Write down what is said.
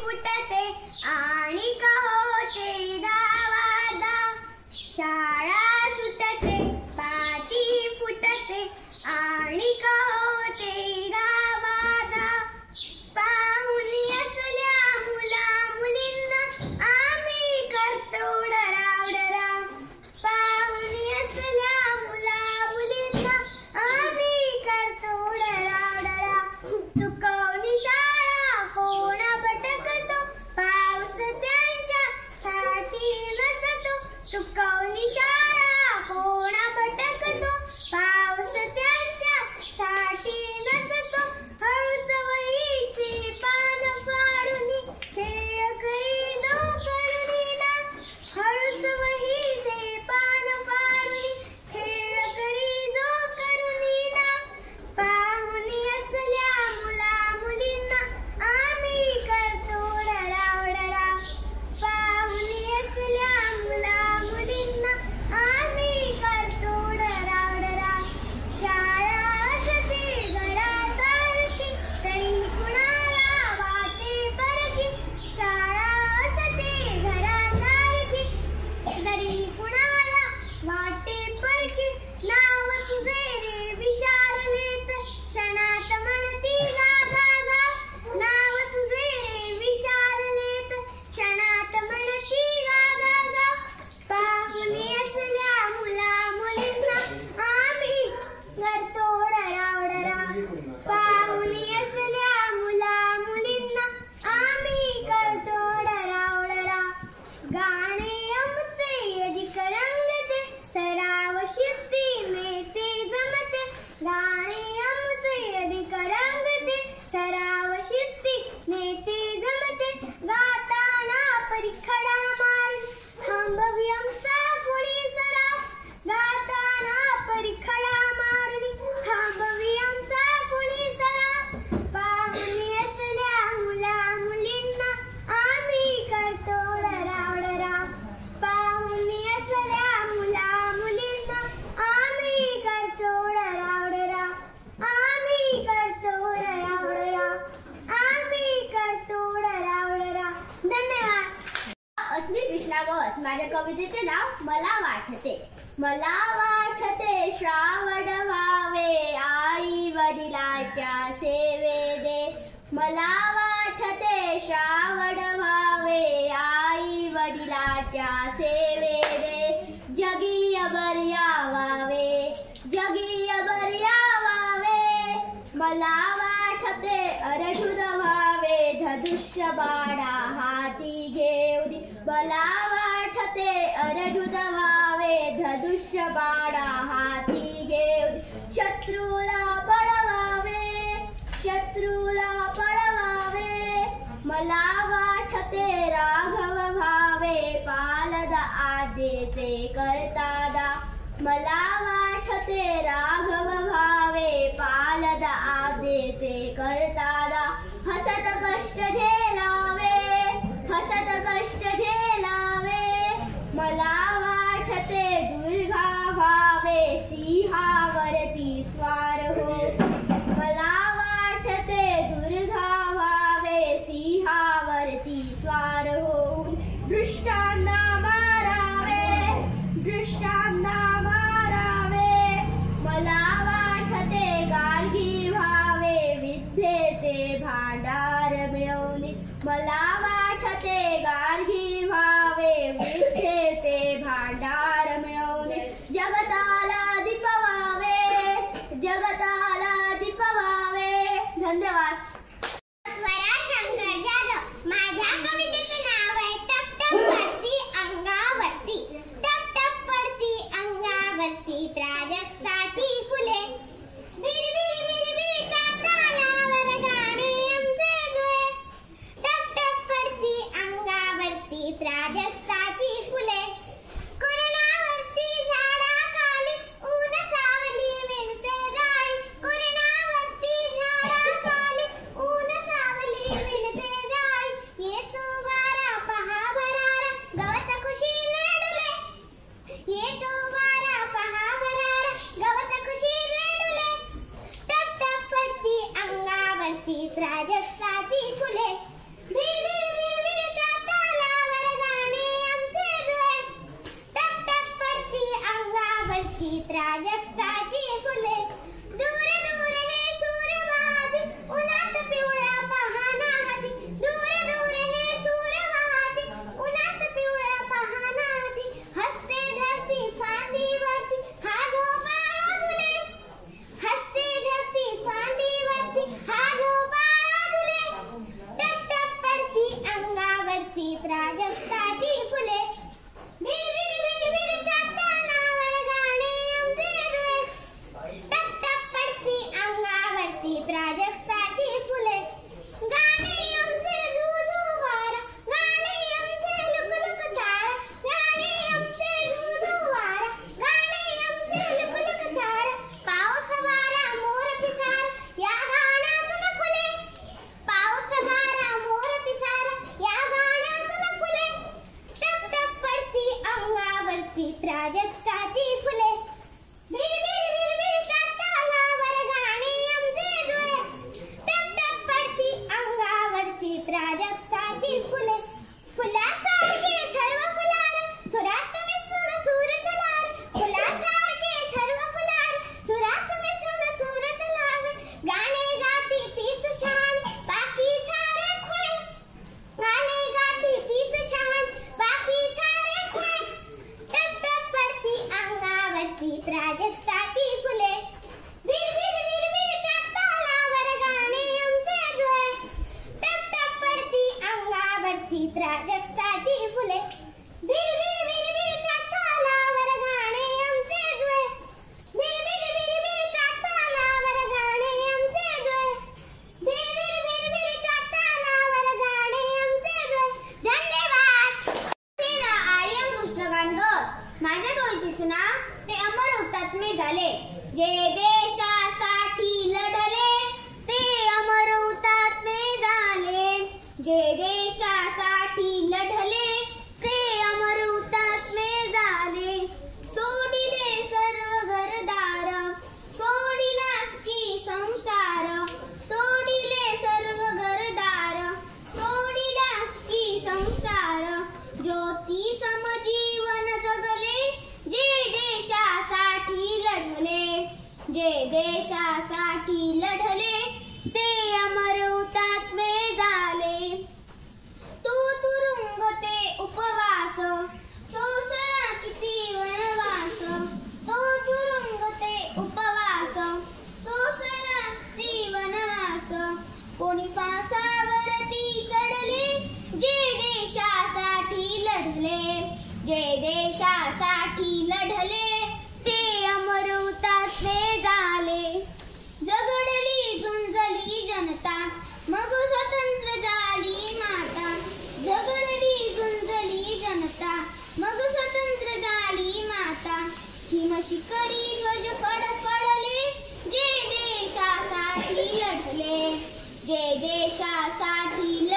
फुटते आणि होते धावा धाव. शाळा सुटते पाटी फुटते आणि होते धावा धाव. पाहून असल्या मुला मुलींना आम्ही करतो डराव डराव. पाहून असल्या मुला मुलींना आम्ही करतो डराव डराव. चुकवली शाळा कोण भटकतो पाऊस त्यांच्या साठी नसतो. चुकवली शाळा कोण भटकतो पाऊस त्यांच्या साठी नसतो. हळूच वहीची पान फाडून खेळ करीनो करुणीना. हळूच वहीचे पान फाडून खेळ करीनो करुणीना. पाहून असल्या मुला मुलींना आम्ही करतो डराव डराव. पाहून असल्या मुला मुलींना आम्ही करतो डराव डराव. शाळा असते घरासारखी तरी कुणाला वाटे परकी. शाळा असते घरासारखी तरी कुणाला वाटे परकी. नाव तुझे रे विचारलेत क्षणात म्हणती गा गा गा. नाव तुझे रे विचारलेत क्षणात म्हणती गा गा गा. पाहून असल्या मुला मुलींना आम्ही करतो डराव डराव. पाहून असल्या मुला मुलींना आम्ही करतो डराव डराव. गाणे आमचे अधिक रंगते सराव शिस्तीने ते जमते. गाणे आमचे अधिक रंगते सराव शिस्तीने ते जमते. गाताना परिखडा मारून थांबवी आमचा कुणी सराव. गाताना परिखडा मारून थांबवी आमचा कुणी सराव. पाहून असल्या मुला मुलींना आम्ही करतो डराव डराव. पाहून असल्या मुला मुलींना आम्ही करतो डराव डराव. आम्ही करतो डराव डराव. आम्ही करतो डराव डराव. धन्यवाद. अस्मी कृष्णा गौस. माझ्या कवितेचे नाव मला वाटते. मला वाटते श्रावण व्हावे आई वडिलाच्या सेवे दे. मला वाटते श्रावण व्हावे आई वडिलाच्या सेवे दे. जगी अबर्या व्हावे जगी अबर्या व्हावे. मला वाटते अरढुद व्हावे धनुष्य बाणा हाती घेऊन. मला वाटते अरढुद व्हावे धनुष्य बाणा हाती घेऊन. शत्रूला पळवावे शत्रूला पळवावे. मला वाटते राघव व्हावे पालद आदेचे करतादा. मला वाटते राघव व्हावे पालद आदेचे करतादा. हसत कष्ट झेलावे हसत कष्ट झेलावे. मला वाटते दुर्गा व्हावे सिंहावरती स्वार हो. मला वाटते दुर्गा व्हावे सिंहावरती स्वार हो. दृष्टांना मारावे दृष्टांना मारावे. मला वाटते गार्गी व्हावे विद्येचे भांडार मिळवणे. मला वाटते गार्गी व्हावे विद्येचे भांडार मिळवणे. जगताला दीपवावे जगताला दीपवावे. धन्यवाद. स्वरा शंकर जाधव. माझ्या कवितेचे नाव आहे टप टप पडती अंगावरती. टप टप पडती अंगावरती प्राजक्ताची फुले. वीर वीर वीर वीर तालावर गाणे आमचे गळे. टप टप पडती अंगावरती प्राजक्ताची फुले. कुरणावरती झाडाखाली ऊन सावली विणते जाळी. कुरणावरती झाडाखाली ऊन सावली विणते जाळी. येतो वारा पहा भरारा गवत खुशीने डुले. येतो वारा पहा भरारा गवत खुशीने डुले. टप टप पडती अंगावरती प्राजक्ताची फुले. वीर वीर प्राजक्ताची फुले. दूर दूर हे सूर वाहती, उन्हात पिवळ्या पहाना हाती. दूर दूर हे सूर वाहती, उन्हात पिवळ्या पहाना हाती. हसते धरती फांदीवरती, हा गोपाळा झुले. हसते धरती फांदीवरती, हा गोपाळा झुले. टप टप पडती अंगावरती प्राजक्ताची फुले. भिर भिर भिर भिरच्या तालावर गाणे आमचे जुळे. टप टप पडती अंगावरती प्राजक्ताची फुले. गाणे आमचे झुझू वारा, गाणे आमचे लुकलुक तारा. गाणे आमचे झुझू वारा, गाणे आमचे लुकलुक तारा. पाऊस वारा मोर पिसारा, या गाण्यातून फुले. पाऊस वारा मोर पिसारा, या गाण्यातून फुले. टप टप पडती अंगावरती प्राजक्ताची फुले. भिर भिर भिर भिरच्या तालावर गाणे आमचे जुळे. टप टप पडती अंगावरती प्राजक्ताची फुले. फुलासारखे सर्व फुलार, सुरात मिसळून सूर चलावे. फुलासारखे सर्व फुलार, सुरात मिसळून सूर चलावे. गाणे गाती तीच शहाण, बाकी सारे खुळे. गाणे गाती तीच शहाण, बाकी सारे खुळे. टप टप पडती अंगावरती प्राजक्ताची फुले. भिर भिर भिर भिरच्या तालावर गाणे आमचे जुळे. टप टप पडती अंगावरती प्राजक्ताची फुले. भिर भिर भिर भिरच्या तालावर गाणे आमचे जुळे. भिर भिर भिर भिरच्या तालावर गाणे आमचे जुळे. भिर भिर भिर भिरच्या तालावर गाणे आमचे जुळे. धन्यवाद. आर्यन कृष्णकांत घोष. माझ्या कवितेचे नाव ते अमर हुतात्मे झाले. जे देशासाठी लढले ते अमर हुतात्मे झाले. जे देशासाठी लढले ते अमर हुतात्मे झाले. सोडिले सर्व घरदार, सोडिला सुखी संसार. सोडिले सर्व घरदार, सोडिला सुखी संसार. ज्योती समजीवन जगले, जे देशासाठी लढले. जे देशासाठी लढले ते अमर हुतात्मे झाले. तो तुरुंग ते उपवास, सोसरा किती वनवास. तो तुरुंग ते उपवास, सोसरा किती वनवास. कोणी फासावरती चढले, जे देशासाठी लढले. जे देशासाठी लढले ते अमर हुतात्मे झाले. झगडली झुंजली जनता, मग स्वतंत्र झाली माता. झगडली झुंजली जनता, मग स्वतंत्र झाली माता. हिमशिखरी ध्वज फडफडले, जे देशासाठी लढले. जे देशासाठी